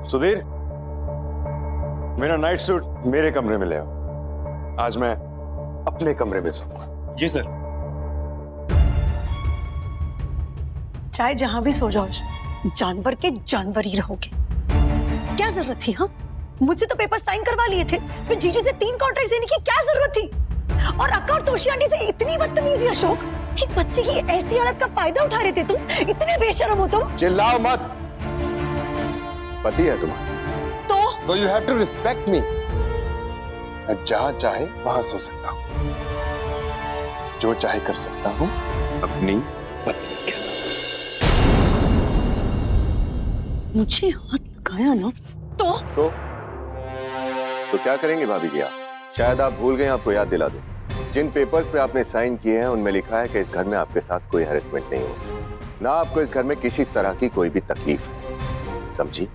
सुधीर, मेरा night suit मेरे कमरे में ले आओ। आज मैं अपने कमरे में सोऊंगा। जी सर। चाहे जहां भी सो जाओ, जानवर के जानवर ही रहोगे। क्या जरूरत थी? हाँ, मुझसे तो पेपर साइन करवा लिए थे। मैं जीजू से 3 कॉन्ट्रैक्ट देने की क्या जरूरत थी? और अक्का और तोशी आंटी से इतनी बदतमीजी अशोक, एक बच्चे की ऐसी हालत का फायदा उठा रहे थे तुम। इतने बेशर्म हो तुम। चिल्लाओ मत। पति है तुम्हारा तो you have to respect me. मैं जहां चाहे वहां सो सकता हूं, जो चाहे कर सकता हूं अपनी पत्नी के साथ। मुझे हाथ लगाया ना तो क्या करेंगे भाभी जी? आप शायद आप भूल गए, आपको याद दिला दूं। जिन पेपर्स पे आपने साइन किए हैं उनमें लिखा है कि इस घर में आपके साथ कोई हैरेसमेंट नहीं होगा, ना आपको इस घर में किसी तरह की कोई भी तकलीफ है, समझी?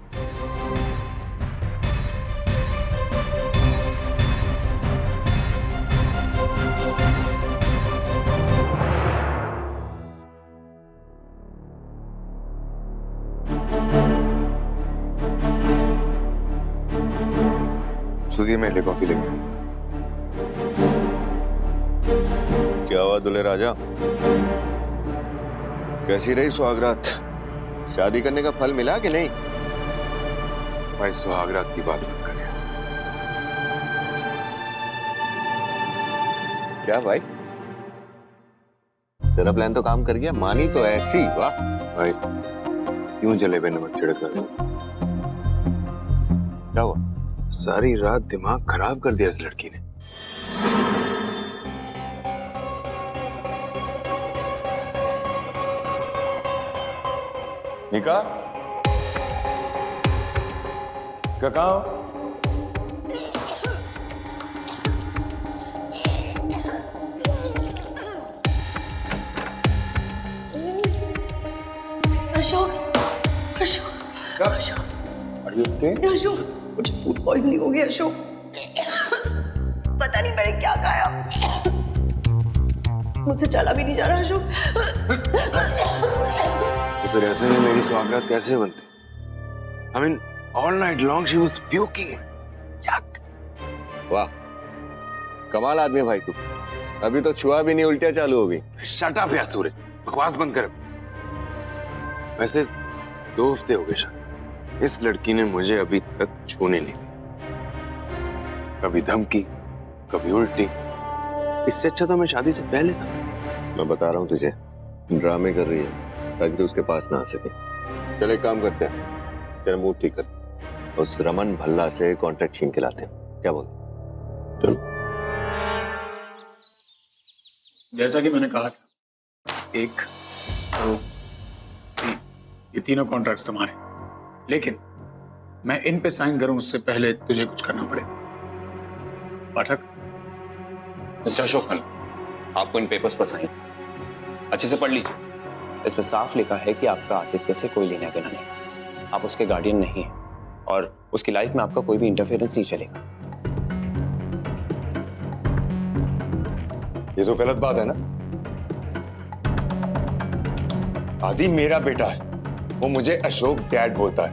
सुधीर, मेरे लिए कॉफी लेंगे। क्या हुआ दूल्हे राजा, कैसी रही सुहागरात? शादी करने का फल मिला कि नहीं? भाई सुहागरात की बात मत करें। क्या भाई, तेरा प्लान तो काम कर गया, मानी तो ऐसी। वाह भाई, क्यों जलेबे नमक छिड़क रहे हो? क्या हुआ? सारी रात दिमाग खराब कर दिया इस लड़की ने। निका, कहाँ हो? अशोक, अशोक, अशोक, मुझे फूड पॉइजनिंग हो गया अशोक। पता नहीं मैंने क्या खाया, मुझसे चला भी नहीं जा रहा अशोक। तो फिर ऐसे में मेरी सुहागरात कैसे बनती? I mean, all night long she was puking. Yuck. वाह, कमाल आदमी है भाई तू। अभी तो छुआ भी नहीं, उल्टियां चालू हो गई। शट अप यार सूरज, बकवास बंद कर। वैसे 2 हफ्ते हो गए शायद, इस लड़की ने मुझे अभी तक छूने नहीं दी। कभी धमकी, कभी उल्टी। इससे अच्छा तो मैं शादी से पहले था। मैं बता रहा हूँ तुझे, ड्रामे कर रही है ताकि तू उसके पास ना आ सके। चल एक काम करते हैं, तेरा मूड ठीक कर, उस रमन भल्ला से कॉन्ट्रैक्ट छीन के लाते हैं। क्या बोल? चल। जैसा कि मैंने कहा था, 1, 2, 3, ये तीनों कॉन्ट्रैक्ट्स तुम्हारे, लेकिन मैं इन पे साइन करूं उससे पहले तुझे कुछ करना पड़ेगा। पाठक, मिस्टर अशोक मल, आपको इन पेपर्स पर साइन अच्छे से पढ़ लीजिए। इस पे साफ लिखा है कि आपका आदित्य से कोई लेना देना नहीं, आप उसके गार्डियन नहीं हैं और उसकी लाइफ में आपका कोई भी इंटरफेरेंस नहीं चलेगा। ये जो गलत बात है ना, आदि मेरा बेटा है, वो मुझे अशोक डैड बोलता है।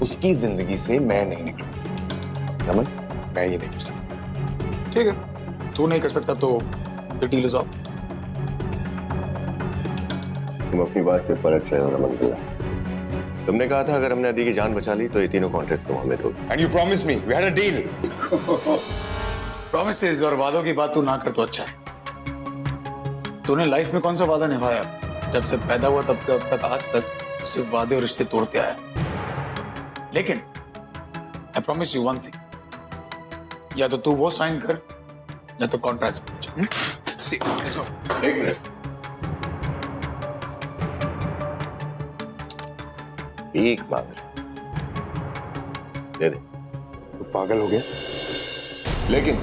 उसकी जिंदगी से मैं नहीं निकलूं। रमन, मैं ये नहीं कर सकता। ठीक है, तू नहीं कर सकता तो डील इज ऑफ। तुम अपनी बात से पलट रहे हो रमन भैया। तुमने कहा था अगर हमने आदि की जान बचा ली तो ये तीनों कॉन्ट्रैक्ट तुम हमें दो। And you promise me, we had a deal. Promises और वादों की बात तू ना कर तो अच्छा है। तूने लाइफ में कौन सा वादा निभाया? जब से पैदा हुआ तब तक आज तक सिर्फ वादे और रिश्ते तोड़ते आया। लेकिन I promise you one thing, या तो तू वो साइन कर या तो कॉन्ट्रैक्ट्स पे। एक मिनट, एक बात दे दे। तू पागल हो गया? लेकिन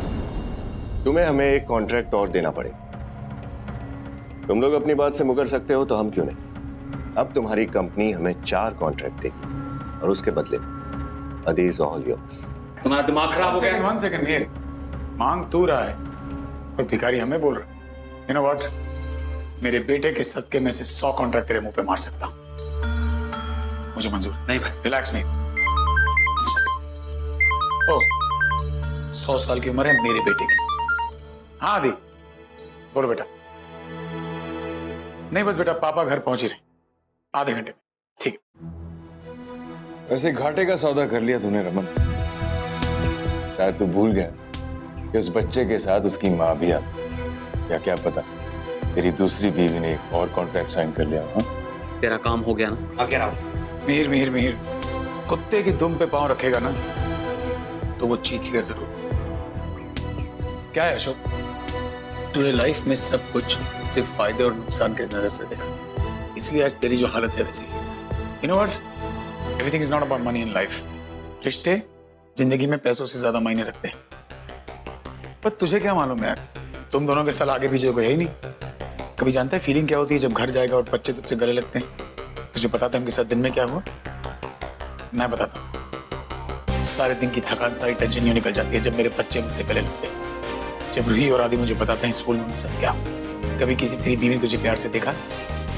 तुम्हें हमें एक कॉन्ट्रैक्ट और देना पड़ेगा। तुम लोग अपनी बात से मुकर सकते हो तो हम क्यों नहीं? अब तुम्हारी कंपनी हमें 4 कॉन्ट्रैक्ट देगी और उसके बदले आदि इज ऑल योर्स। तुम्हारा दिमाग खराब हो गया? वन सेकंड हियर, मांग तू रहा है और भिखारी हमें बोल रहा है। यू नो व्हाट, मेरे बेटे के सदके में से 100 कॉन्ट्रैक्ट तेरे मुंह पे मार सकता हूं। मुझे मंजूर नहीं भाई। रिलैक्स मी, ओ 100 साल की उम्र है मेरे बेटे की। हाँ आदि बोलो बेटा। नहीं बस बेटा पापा घर पहुंच ही रहे, आधे घंटे में। ठीक है। वैसे घाटे का सौदा कर लिया तूने रमन। शायद तू भूल गया कि उस बच्चे के साथ उसकी माँ भी आती, या क्या पता तेरी दूसरी बीवी ने एक और कॉन्ट्रैक्ट साइन कर लिया। हाँ तेरा काम हो गया ना, अब क्या रहा? मिहिर मिहिर मिहिर, कुत्ते की दुम पे पांव रखेगा ना तो वो चीखेगा जरूर। क्या है अशोक, तूने लाइफ में सब कुछ सिर्फ फायदे और नुकसान के नजर से देखा, इसलिए आज तेरी जो हालत है वैसी है। You know what, everything is not about money in life. रिश्ते जिंदगी में पैसों से ज्यादा मायने रखते हैं। पर तुझे क्या मालूम है यार, तुम दोनों के साल आगे पीछे कोई है ही नहीं। कभी जानता है फीलिंग क्या होती है जब घर जाएगा और बच्चे तुझसे गले लगते हैं? तुझे पता था उनके साथ दिन में क्या हुआ? मैं बताता हूँ। सारे दिन की थकान, सारी टेंशन यूं निकल जाती है जब मेरे बच्चे मुझसे गले लगते हैं। जब रूही और आदि मुझे बताते हैं स्कूल में उनके साथ क्या हुआ। कभी किसी तेरी बीवी ने तुझे प्यार से देखा?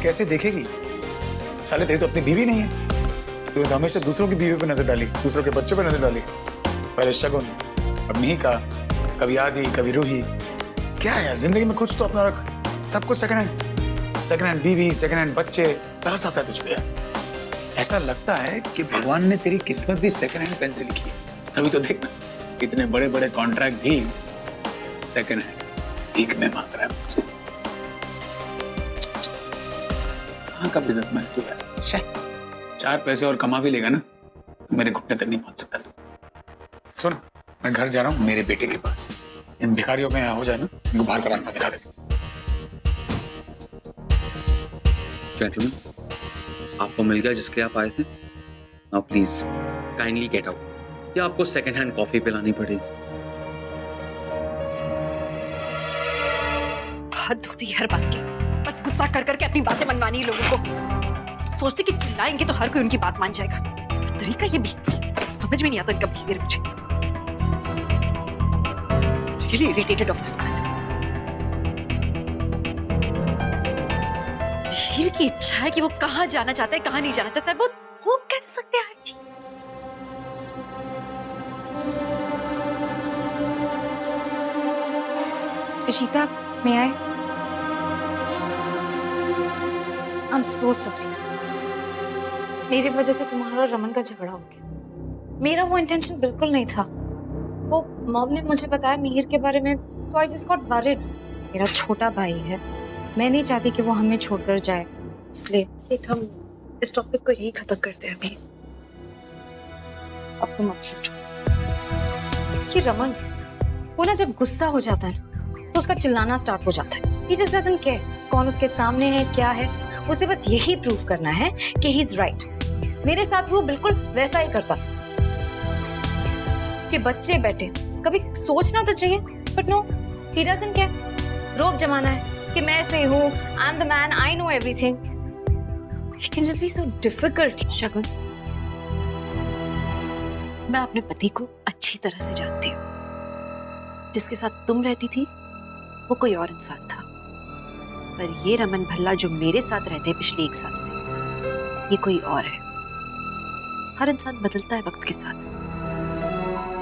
कैसे देखेगी? साले तेरी तो अपनी बीवी नहीं है। तूने तो हमेशा दूसरों की बीवी पे नजर डाली, दूसरों के बच्चों पे नजर डाली। पहले शगुन, अब मिहिका, कभी आदि, कभी रूही। क्या है यार, जिंदगी में कुछ तो अपना रख। सब कुछ सेकंड हैंड बीवी, सेकंड हैंड बच्चे। तरस आता है तुझ पे यार। ऐसा लगता है कि भगवान ने तेरी किस्मत भी सेकंड हैंड पेन से लिखी है। तभी तो देखना इतने बड़े बड़े कॉन्ट्रैक्ट भी सेकंड हैंड भीख में मांग रहा है मुझसे। कहाँ का बिजनेसमैन तू यार। शायद 4 पैसे और कमा भी लेगा ना तो मेरे घुटने तक नहीं पहुंच सकता तू। सुन, मैं घर जा रहा हूँ मेरे बेटे के पास। इन भिखारियों में हो जाए ना, इनको बाहर का रास्ता दिखा दे। जेंटलमैन, आपको मिल गया जिसके आप आए थे। Now please kindly get out, या आपको सेकंड हैंड कॉफी पिलानी पड़ेगी। हद होती है हर बात की। बस गुस्सा कर करके अपनी बातें मनवानी है लोगों को। सोचते कि चिल्लाएंगे तो हर कोई उनकी बात मान जाएगा। तरीका ये भी समझ में नहीं आता इनका बिहेवियर। मुझे really irritated of this man. हीर की इच्छा है कि वो कहाँ जाना चाहता है, कहाँ नहीं जाना चाहता है। वो हो कैसे सकते हैं हर चीज। Ishita, may I? I'm so sorry. मेरी वजह से तुम्हारा और रमन का झगड़ा हो गया। मेरा वो इंटेंशन बिल्कुल नहीं था। वो मॉम ने मुझे बताया मिहिर के बारे में, तो I just got worried. मेरा छोटा भाई है, मैं नहीं चाहती कि वो हमें छोड़कर जाए, इसलिए हम इस टॉपिक को यही खत्म करते हैं अभी। अब तुम अपसेट हो। कि रमन, वो ना जब गुस्सा हो जाता है तो उसका चिल्लाना स्टार्ट हो जाता है। He just doesn't care कौन उसके सामने है, क्या है। उसे बस यही प्रूव करना है कि he is right. मेरे साथ वो बिल्कुल वैसा ही करता था कि बच्चे बैठे, कभी सोचना तो चाहिए, but no, he doesn't care. रोब जमाना है कि मैं ऐसे हूँ, I'm the man, I know everything. He can just be so difficult. शगुन, मैं अपने पति को अच्छी तरह से जानती हूँ। जिसके साथ तुम रहती थी वो कोई और इंसान था, पर ये रमन भल्ला जो मेरे साथ रहते हैं पिछले 1 साल से, ये कोई और है। हर इंसान बदलता है वक्त के साथ।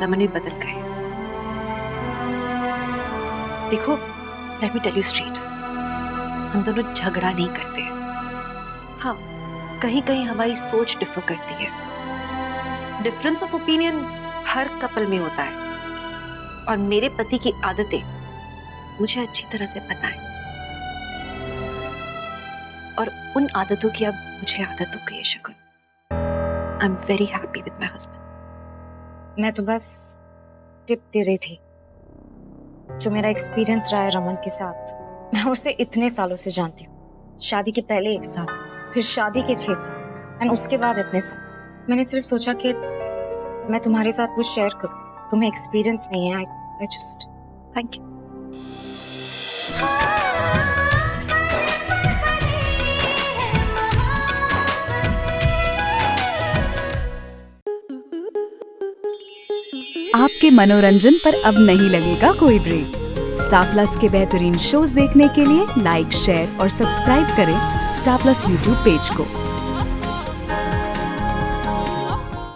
रमन भी बदल गए। देखो, let me tell you straight, हम दोनों झगड़ा नहीं करते हैं। हाँ, कहीं कहीं हमारी सोच डिफर करती है। Difference of opinion her couple में होता है, और मेरे पति की आदतें मुझे अच्छी तरह से पता है, और उन आदतों की अब मुझे आदत हो गई है। Shagun, I am very happy with my husband. मैं तो बस टिप दे रही थी। जो मेरा एक्सपीरियंस रहा है रमन के साथ, मैं उसे इतने सालों से जानती हूँ। शादी के पहले 1 साल, फिर शादी के 6 साल, एंड उसके बाद इतने साल। मैंने सिर्फ सोचा कि मैं तुम्हारे साथ कुछ शेयर करूँ। तुम्हें एक्सपीरियंस नहीं है। I just thank you. आपके मनोरंजन पर अब नहीं लगेगा कोई ब्रेक। स्टार प्लस के बेहतरीन शोज देखने के लिए लाइक, शेयर और सब्सक्राइब करें स्टार प्लस यूट्यूब पेज को।